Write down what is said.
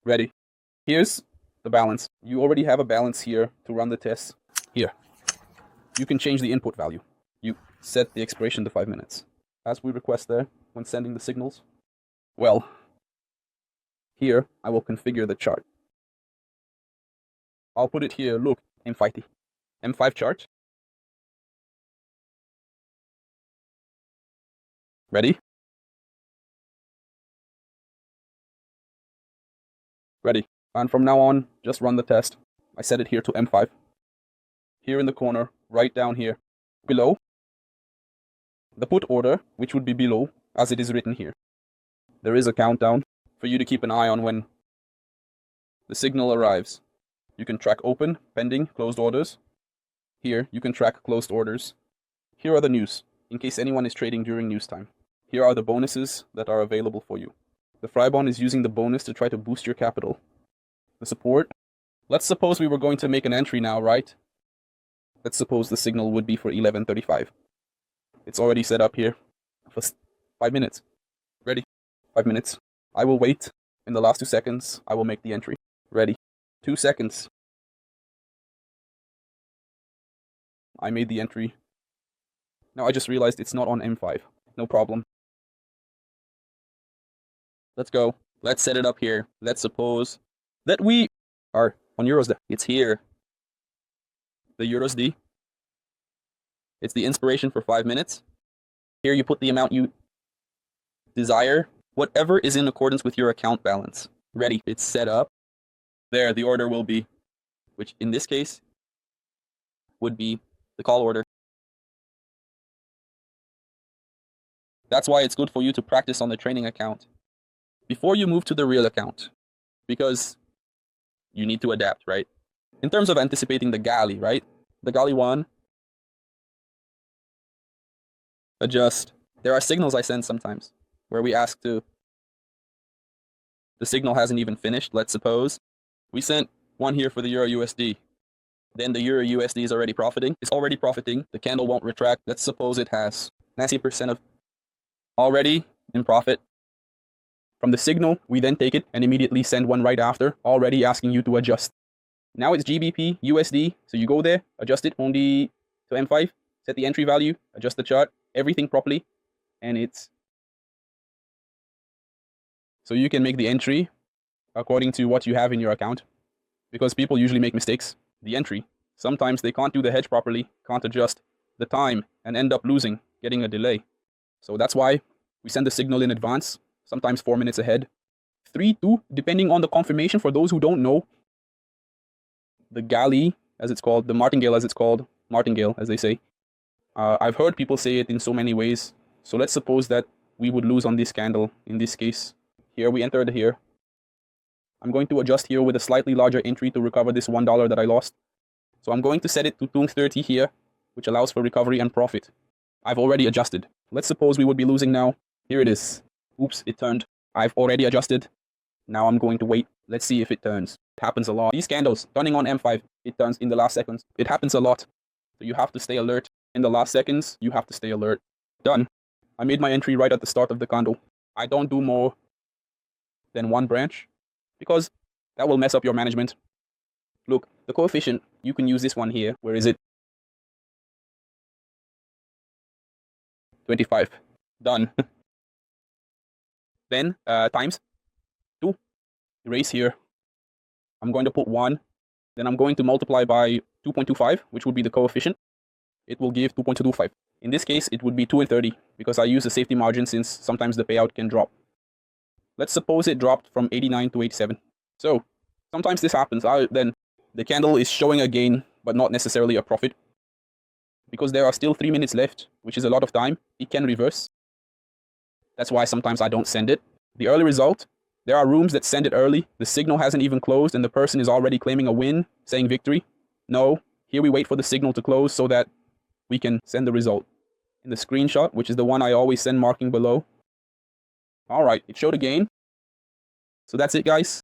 Ready. Here's the balance. You already have a balance here to run the test. Here. You can change the input value. You set the expiration to 5 minutes, as we request there when sending the signals. Well, here I will configure the chart. I'll put it here, look, M5 chart. Ready? Ready. And from now on, just run the test. I set it here to M5. Here in the corner, right down here, below, the put order, which would be below, as it is written here. There is a countdown for you to keep an eye on when the signal arrives. You can track open, pending, closed orders. Here, you can track closed orders. Here are the news, in case anyone is trading during news time. Here are the bonuses that are available for you. The Frybond is using the bonus to try to boost your capital. The support. Let's suppose we were going to make an entry now, right? Let's suppose the signal would be for 11:35. It's already set up here for 5 minutes. Ready? 5 minutes. I will wait. In the last 2 seconds, I will make the entry. Ready? 2 seconds. I made the entry. Now I just realized it's not on M5. No problem. Let's go. Let's set it up here. Let's suppose that we are on EURUSD. It's here. The EURUSD. It's the inspiration for 5 minutes. Here you put the amount you desire. Whatever is in accordance with your account balance. Ready. It's set up. There, the order will be, which in this case would be the call order. That's why it's good for you to practice on the training account before you move to the real account, because you need to adapt, right? In terms of anticipating the galley, right? The galley 1, adjust. There are signals I send sometimes where we ask to, the signal hasn't even finished, let's suppose. We sent one here for the Euro USD. Then the Euro USD is already profiting. It's already profiting. The candle won't retract. Let's suppose it has 90% of already in profit. From the signal, we then take it and immediately send one right after, already asking you to adjust. Now it's GBP, USD, so you go there, adjust it only to M5, set the entry value, adjust the chart, everything properly, and it's... So you can make the entry according to what you have in your account, because people usually make mistakes. The entry, sometimes they can't do the hedge properly, can't adjust the time, and end up losing, getting a delay. So that's why we send the signal in advance, sometimes 4 minutes ahead. 3, 2, depending on the confirmation. For those who don't know, the galley, as it's called, the martingale as it's called, martingale as they say. I've heard people say it in so many ways. So let's suppose that we would lose on this candle. In this case, here we entered here. I'm going to adjust here with a slightly larger entry to recover this $1 that I lost. So I'm going to set it to 230 here, which allows for recovery and profit. I've already adjusted. Let's suppose we would be losing now. Here it is. Oops, it turned. I've already adjusted. Now I'm going to wait. Let's see if it turns. It happens a lot. These candles, turning on M5, it turns in the last seconds. It happens a lot. So you have to stay alert. In the last seconds, you have to stay alert. Done. I made my entry right at the start of the candle. I don't do more than one branch, because that will mess up your management. Look, the coefficient, you can use this one here. Where is it? 25. Done. Then, times 2. Erase here. I'm going to put 1. Then I'm going to multiply by 2.25, which would be the coefficient. It will give 2.25. In this case, it would be 2 and 30, because I use a safety margin since sometimes the payout can drop. Let's suppose it dropped from 89 to 87. So, sometimes this happens. Then the candle is showing a gain, but not necessarily a profit. Because there are still 3 minutes left, which is a lot of time. It can reverse. That's why sometimes I don't send it. The early result, there are rooms that send it early. The signal hasn't even closed and the person is already claiming a win, saying victory. No, here we wait for the signal to close so that we can send the result. In the screenshot, which is the one I always send marking below. Alright, it showed a gain. So that's it, guys.